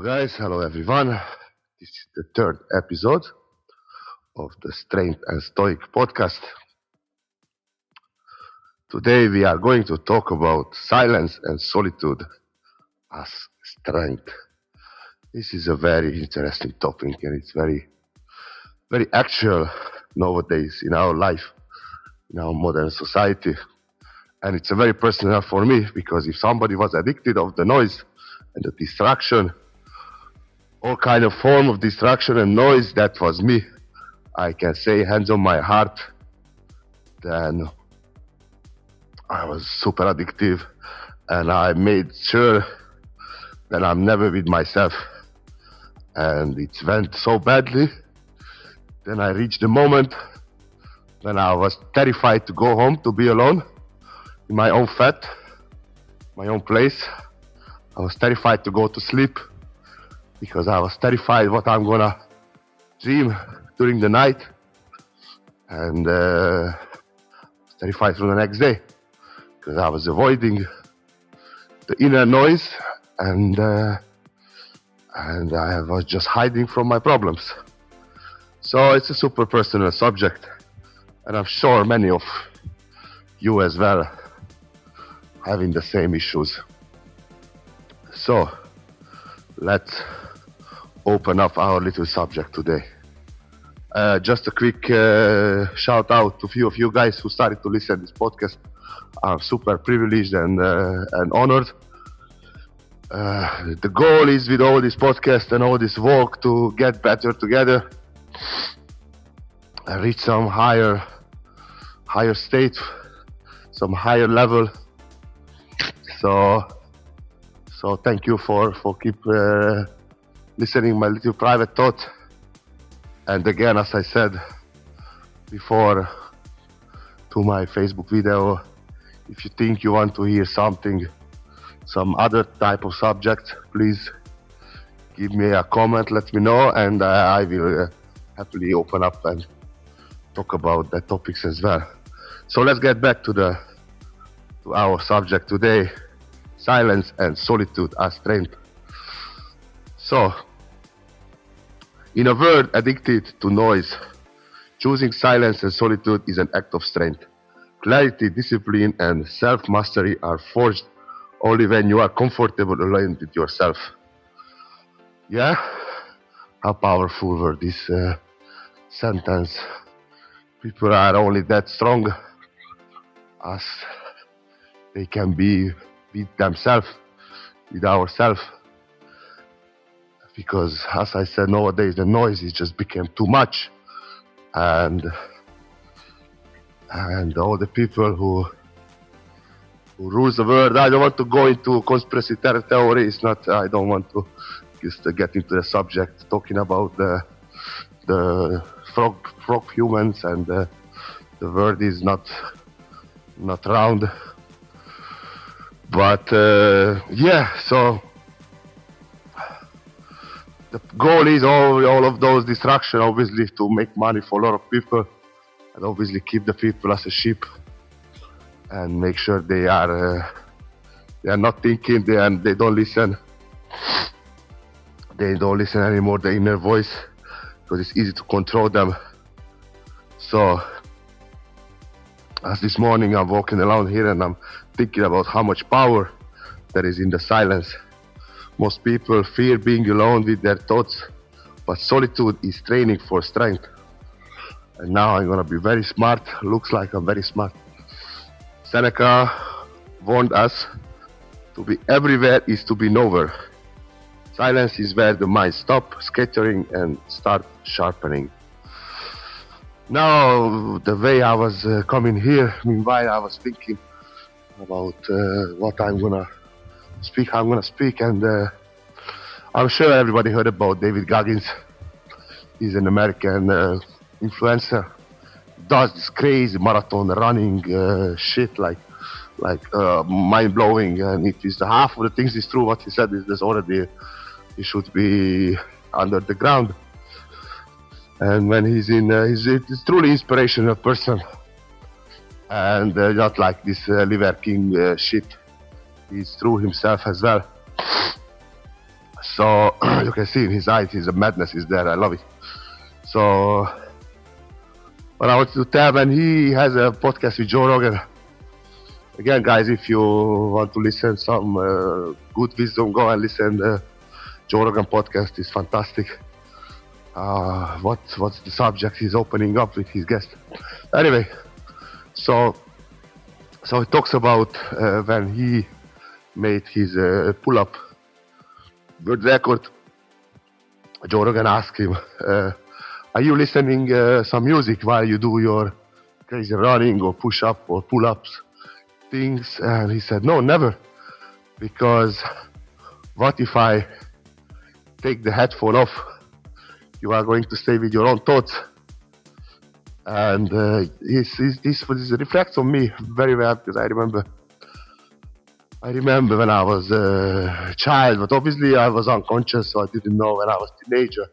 guys, hello everyone. This is the third episode of the Strength and Stoic podcast. Today we are going to talk about silence and solitude as strength. This is a very interesting topic and it's very actual nowadays in our life, in our modern society. And it's a very personal for me because if somebody was addicted of the noise and the distraction, all kind of form of distraction and noise, that was me. I can say hands on my heart, then I was super addictive and I made sure that I'm never with myself. And it went so badly. Then I reached the moment when I was terrified to go home, to be alone in my own flat, my own place. I was terrified to go to sleep because I was terrified what I'm gonna dream during the night, and terrified for the next day because I was avoiding the inner noise and I was just hiding from my problems. So it's a super personal subject, and I'm sure many of you as well having the same issues. So let's open up our little subject today. Just a quick shout out to a few of you guys who started to listen to this podcast. I'm super privileged and honored. The goal is with all this podcast and all this work to get better together and reach some higher state, some higher level. So thank you for keep listening my little private thought. And again, as I said before to my Facebook video, if you think you want to hear something, some other type of subject, please give me a comment, let me know, and I will happily open up and talk about the topics as well. So let's get back to our subject today: silence and solitude as strength. So, in a world addicted to noise, choosing silence and solitude is an act of strength. Clarity, discipline, and self-mastery are forged only when you are comfortable alone with yourself. Yeah? How powerful were this sentence. People are only that strong as they can be with themselves, with ourselves. Because, as I said, nowadays the noise is just became too much, and all the people who rules the world. I don't want to go into conspiracy theory. It's not. I don't want to just get into the subject talking about the frog humans and the world is not round. But yeah, so. The goal is all of those distractions, obviously, to make money for a lot of people, and obviously keep the people as a sheep, and make sure they are not thinking, they don't listen. They don't listen anymore the inner voice, because it's easy to control them. So, as this morning I'm walking around here and I'm thinking about how much power there is in the silence. Most people fear being alone with their thoughts, but solitude is training for strength. And now I'm gonna be very smart. Looks like I'm very smart. Seneca warned us to be everywhere is to be nowhere. Silence is where the mind stops scattering and start sharpening. Now, the way I was coming here, meanwhile I was thinking about what I'm gonna speak, and I'm sure everybody heard about David Goggins. He's an American influencer, does this crazy marathon running shit like mind-blowing, and if it's half of the things is true what he said, is there's already he should be under the ground. And when he's he's a truly inspirational person, and not like this Liver King shit. He's true himself as well. So you can see in his eyes, his madness is there. I love it. So what I want to tell, when he has a podcast with Joe Rogan. Again, guys, if you want to listen some good wisdom, go and listen. Joe Rogan podcast is fantastic. What's the subject he's opening up with his guest? Anyway, so he talks about when he made his pull-up world record. Joe Rogan asked him, "Are you listening some music while you do your crazy running or push-up or pull-ups things?" And he said, "No, never, because what if I take the headphone off? You are going to stay with your own thoughts." And this reflects on me very well, because I remember when I was a child, but obviously I was unconscious, so I didn't know. When I was a teenager,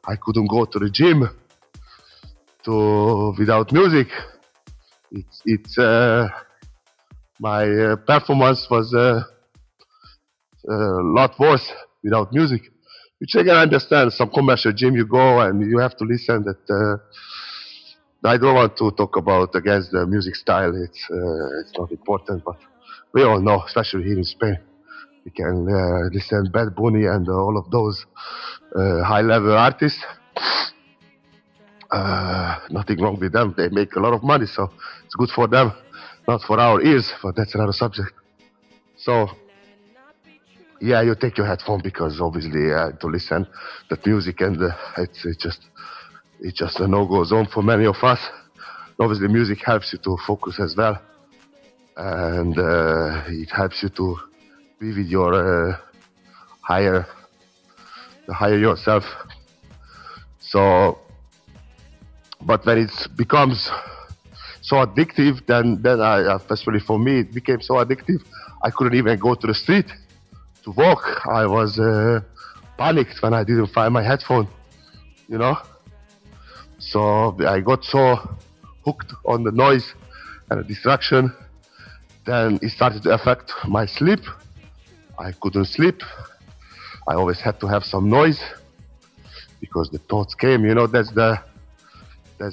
I couldn't go to the gym without music. My performance was a lot worse without music, which I can understand. Some commercial gym you go and you have to listen. That I don't want to talk about against the music style. It's not important, but we all know, especially here in Spain, we can listen Bad Bunny and all of those high-level artists. Nothing wrong with them. They make a lot of money, so it's good for them. Not for our ears, but that's another subject. So, yeah, you take your headphone because obviously to listen that music, and it's just a no-go zone for many of us. Obviously, music helps you to focus as well, and it helps you to be with your higher yourself. So, but when it becomes so addictive, then I, especially for me, it became so addictive, I couldn't even go to the street to walk. I was panicked when I didn't find my headphone, you know. So I got so hooked on the noise and the distraction, then it started to affect my sleep. I couldn't sleep. I always had to have some noise because the thoughts came, you know. That's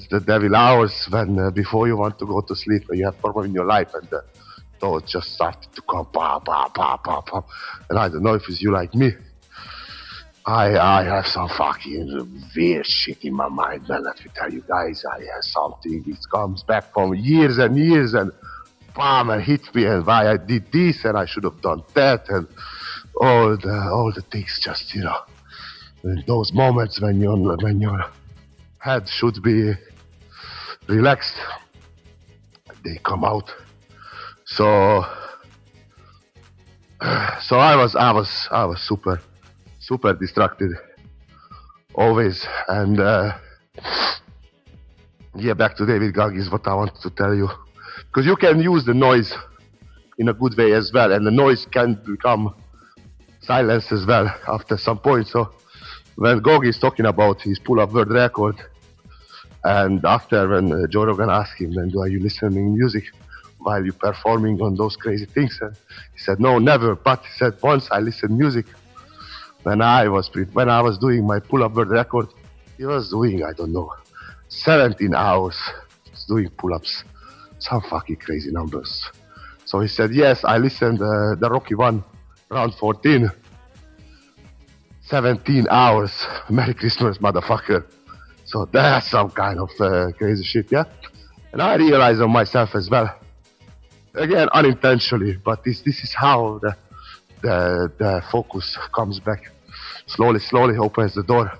the devil hours when before you want to go to sleep, and you have problem in your life, and the thoughts just started to come, pa, pa, pa, pa, pa. And I don't know if it's you like me. I have some fucking weird shit in my mind, man. Let me tell you guys, I have something that comes back from years and years, and bam, and hit me, and why I did this, and I should have done that, and all the things, just, you know, in those moments when your head should be relaxed, they come out. So I was super distracted always. And yeah, back to David Gag is what I wanted to tell you, because you can use the noise in a good way as well, and the noise can become silence as well after some point. So when Gog is talking about his pull-up world record, and after when Joe Rogan asked him, then are you listening music while you're performing on those crazy things? And he said, no, never. But he said, once I listened music when I was doing my pull-up world record. He was doing, I don't know, 17 hours doing pull-ups, some fucking crazy numbers. So he said, yes, I listened the Rocky one, round 14, 17 hours. Merry Christmas, motherfucker. So that's some kind of crazy shit, yeah? And I realized on myself as well, again, unintentionally, but this is how the focus comes back. Slowly opens the door.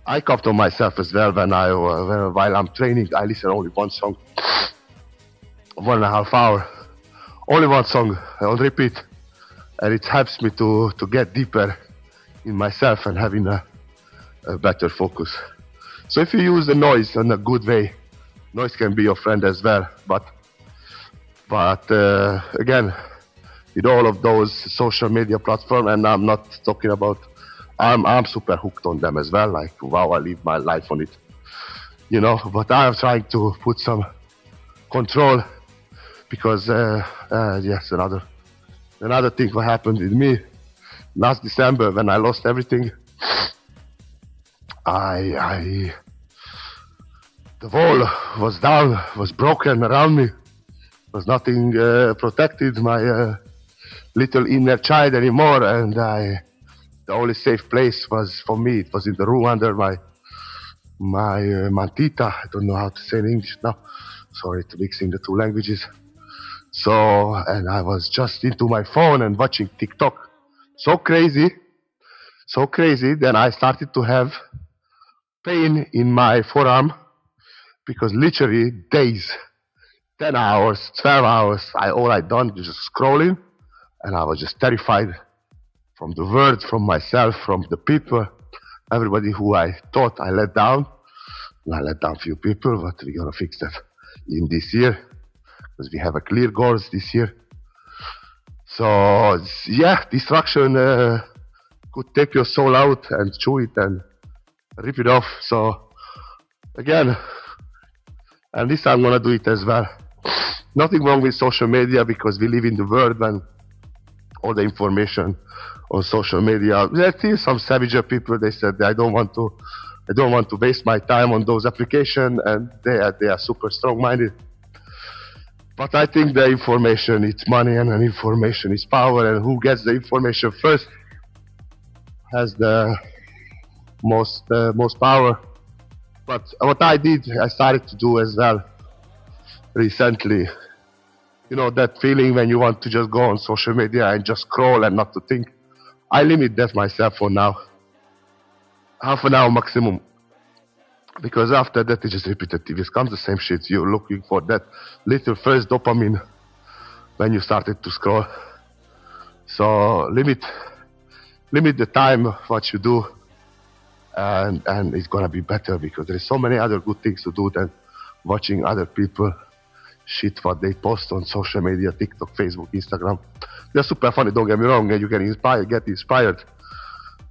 I come to myself as well while I'm training. I listen only one song, 1.5 hours, only one song on repeat, and it helps me to get deeper in myself and having a better focus. So if you use the noise in a good way, noise can be your friend as well. But again, with all of those social media platforms, and I'm not talking about, I'm super hooked on them as well. Like, wow, I live my life on it, you know. But I'm trying to put some control, because yes, another thing what happened with me last December when I lost everything, the wall was down, was broken around me. Was nothing protected my little inner child anymore, and the only safe place was for me. It was in the room under my mantita. I don't know how to say in English now. Sorry to mixing the two languages. So, and I was just into my phone and watching TikTok. So crazy. Then I started to have pain in my forearm because literally days, 10 hours, 12 hours, all I done was just scrolling, and I was just terrified from the world, from myself, from the people, everybody who I thought I let down. And I let down few people, but we're gonna fix that in this year, because we have a clear goals this year. So yeah, distraction could take your soul out and chew it and rip it off. So again, and this I'm gonna do it as well. Nothing wrong with social media, because we live in the world when all the information on social media. There are some savager people. They said I don't want to waste my time on those applications, and they are super strong-minded. But I think the information is money, and information is power, and who gets the information first has the most power. But what I started to do as well recently, you know, that feeling when you want to just go on social media and just scroll and not to think. I limit that myself for now. Half an hour maximum. Because after that it's just repetitive. It comes the same shit. You're looking for that little first dopamine when you started to scroll. So limit the time what you do, and it's gonna be better, because there's so many other good things to do than watching other people shit what they post on social media, TikTok, Facebook, Instagram. They're super funny, don't get me wrong, and you can get inspired.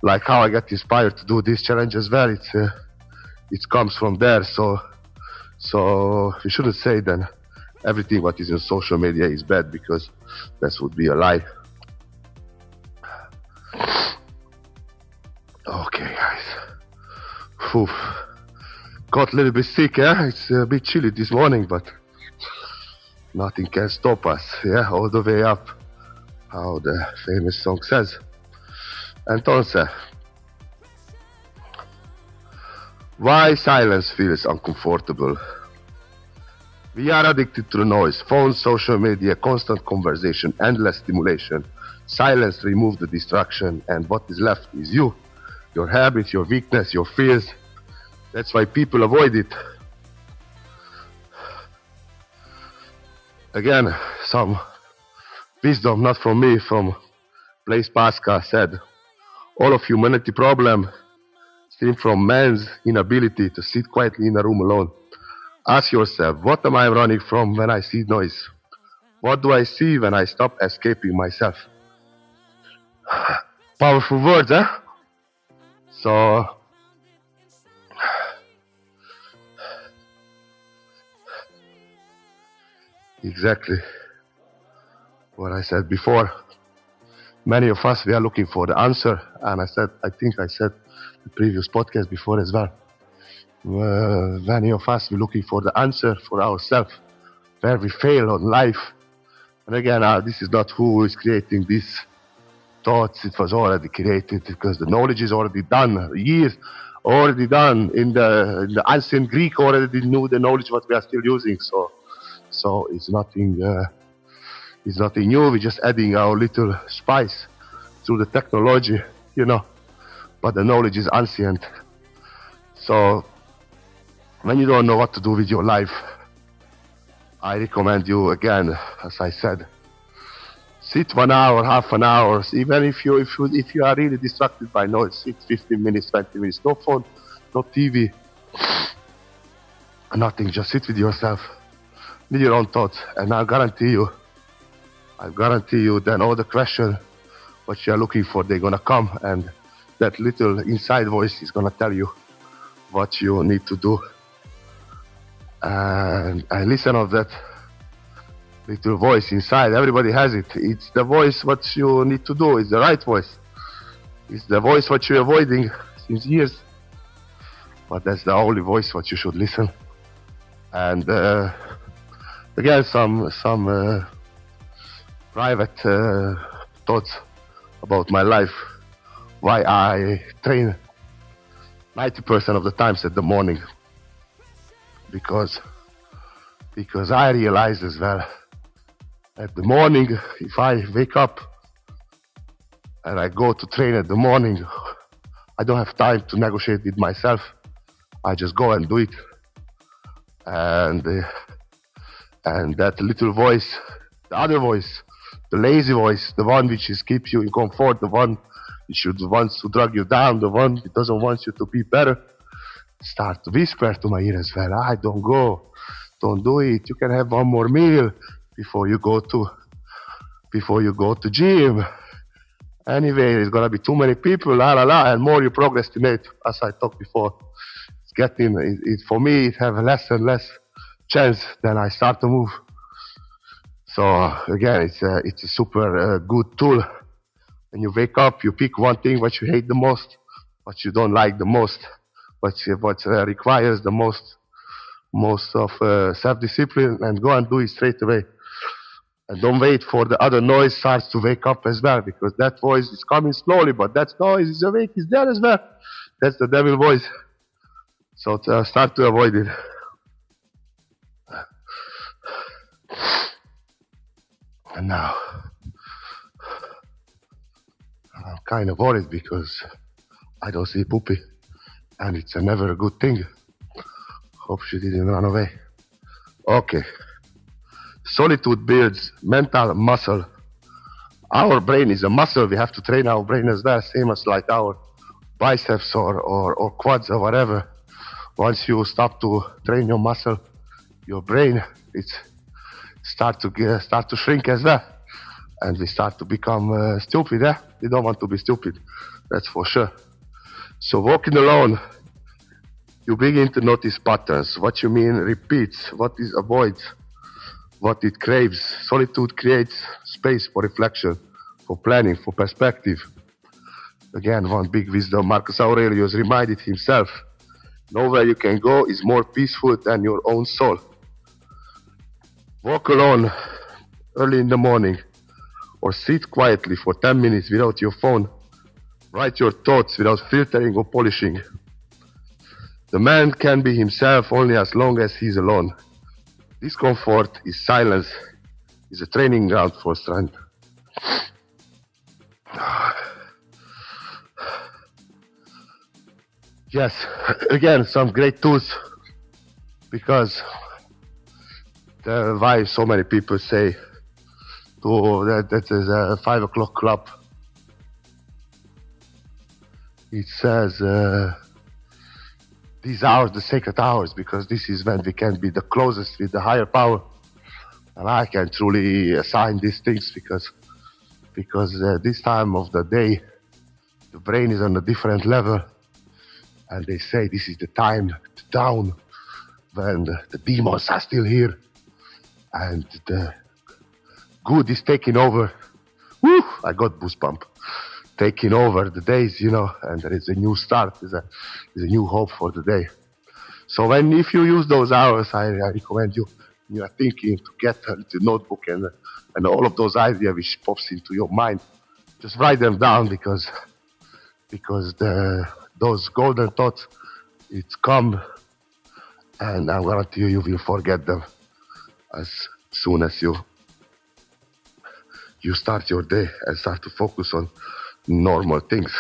Like how I get inspired to do this challenge as well. It comes from there. So you shouldn't say then everything what is in social media is bad, because that would be a lie. Okay, guys. Whew. Got a little bit sick, yeah? It's a bit chilly this morning, but nothing can stop us, yeah? All the way up, how the famous song says. Entonces, why silence feels uncomfortable? We are addicted to the noise. Phones, social media, constant conversation, endless stimulation. Silence removes the distraction, and what is left is you. Your habits, your weakness, your fears. That's why people avoid it. Again, some wisdom, not from me, from Blaise Pascal said, all of humanity problem stem from man's inability to sit quietly in a room alone. Ask yourself, what am I running from when I see noise? What do I see when I stop escaping myself? Powerful words, eh? So, exactly what I said before. Many of us, we are looking for the answer, and I think I said the previous podcast before as well. Many of us, we're looking for the answer for ourselves, where we fail on life. And again, this is not who is creating these thoughts. It was already created, because the knowledge is already done, years already done. In the ancient Greek already knew the knowledge what we are still using. So it's nothing new. We're just adding our little spice through the technology, you know. But the knowledge is ancient. So when you don't know what to do with your life, I recommend you, again, as I said, sit 1 hour, half an hour. Even if you are really distracted by noise, sit 15 minutes, 20 minutes. No phone, no TV, nothing. Just sit with yourself, with your own thoughts, and I guarantee you then all the questions what you are looking for, they're gonna come, and that little inside voice is gonna tell you what you need to do. And listen of that little voice inside. Everybody has it. It's the voice what you need to do. It's the right voice. It's the voice what you're avoiding since years, but that's the only voice what you should listen. And again, some private thoughts about my life. Why I train 90% of the times at the morning. Because I realize as well, at the morning, if I wake up and I go to train at the morning, I don't have time to negotiate with myself. I just go and do it. And that little voice, the other voice, the lazy voice, the one which keeps you in comfort, the one which wants to drag you down, the one that doesn't want you to be better, start to whisper to my ear as well. Don't go, don't do it. You can have one more meal before you go to gym. Anyway, there's gonna be too many people, and more you procrastinate, as I talked before. For me, it have less and less chance than I start to move. So again, it's a super good tool. When you wake up, you pick one thing what you hate the most, what you don't like the most, what requires the most of self-discipline, and go and do it straight away. And don't wait for the other noise starts to wake up as well, because that voice is coming slowly, but that noise is awake, is there as well. That's the devil voice. So start to avoid it. And now, I'm kind of worried because I don't see Poopy, and it's never a good thing. Hope she didn't run away. Okay. Solitude builds mental muscle. Our brain is a muscle. We have to train our brain as well, same as like our biceps or quads or whatever. Once you stop to train your muscle, your brain, it's start to shrink as well, and we start to become stupid. We don't want to be stupid, that's for sure. So walking alone, you begin to notice patterns. What you mean repeats, what is avoids, what it craves. Solitude creates space for reflection, for planning, for perspective. Again, one big wisdom, Marcus Aurelius reminded himself, nowhere you can go is more peaceful than your own soul. Walk alone early in the morning, or sit quietly for 10 minutes without your phone. Write your thoughts without filtering or polishing. The man can be himself only as long as he's alone. Discomfort is silence, is a training ground for strength. Yes, again, some great tools, because why so many people say that is a 5 o'clock club. It says these hours, the sacred hours, because this is when we can be the closest with the higher power. And I can truly assign these things because this time of the day, the brain is on a different level. And they say this is the time to down when the demons are still here and the good is taking over. Woo! I got goosebumps. Taking over the days, and there is a new start, there's a new hope for the day. So if you use those hours, I recommend you are thinking to get a little notebook and all of those ideas which pops into your mind, just write them down because those golden thoughts, it's come, and I guarantee you will forget them as soon as you start your day and start to focus on normal things.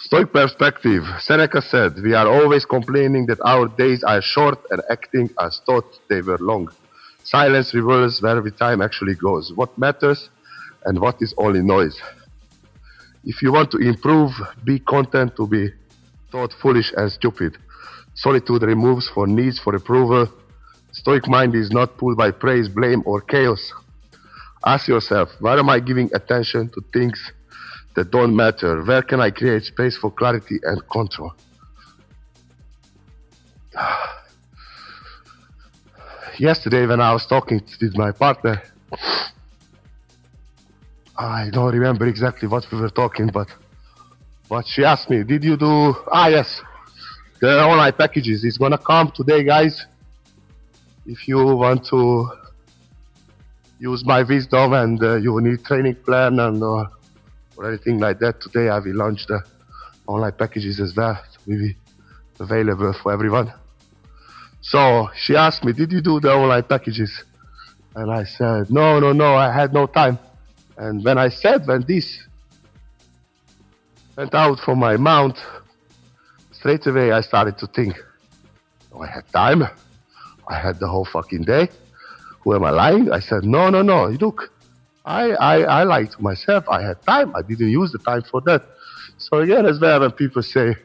Stoic perspective. Seneca said, we are always complaining that our days are short and acting as thought they were long. Silence reveals where the time actually goes, what matters and what is only noise. If you want to improve, be content to be thought foolish and stupid. Solitude removes for needs for approval. Stoic mind is not pulled by praise, blame, or chaos. Ask yourself, where am I giving attention to things that don't matter? Where can I create space for clarity and control? Yesterday when I was talking with my partner, I don't remember exactly what we were talking, but But she asked me, did you do... yes, the online packages is gonna come today, guys. If you want to use my wisdom and you need training plan and or anything like that, today I will launch the online packages as well. It will be available for everyone. So she asked me, did you do the online packages? And I said, no, I had no time. And when this went out from my mouth, straight away I started to think, oh, I had time. I had the whole fucking day. Who am I lying? I said, no. Look, I lied to myself. I had time. I didn't use the time for that. So again, as well, when people say,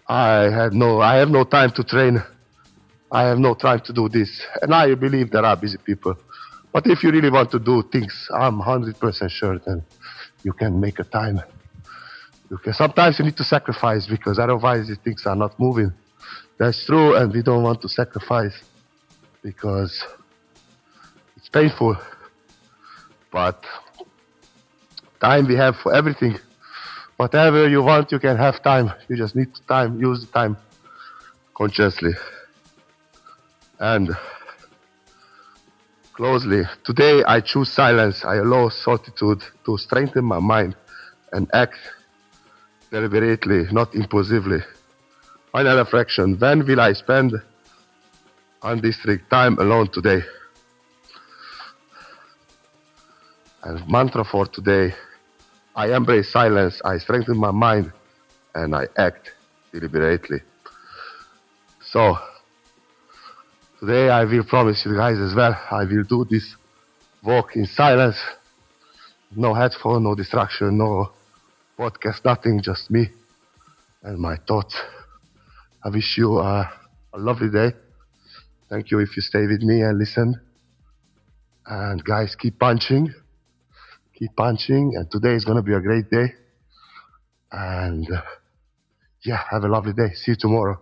I have no time to train. I have no time to do this. And I believe there are busy people. But if you really want to do things, I'm 100% sure then you can make a time. Sometimes you need to sacrifice because otherwise these things are not moving. That's true, and we don't want to sacrifice because it's painful. But time we have for everything. Whatever you want, you can have time. You just need time. Use the time consciously. And closely, today I choose silence. I allow solitude to strengthen my mind and act deliberately, not impulsively. Final reflection, when will I spend undistracted time alone today? And mantra for today, I embrace silence, I strengthen my mind, and I act deliberately. So, today I will promise you guys as well, I will do this walk in silence. No headphone, no distraction, no podcast, nothing, just me and my thoughts. I wish you a lovely day. Thank you if you stay with me and listen. And guys, keep punching. And today is going to be a great day. And have a lovely day. See you tomorrow.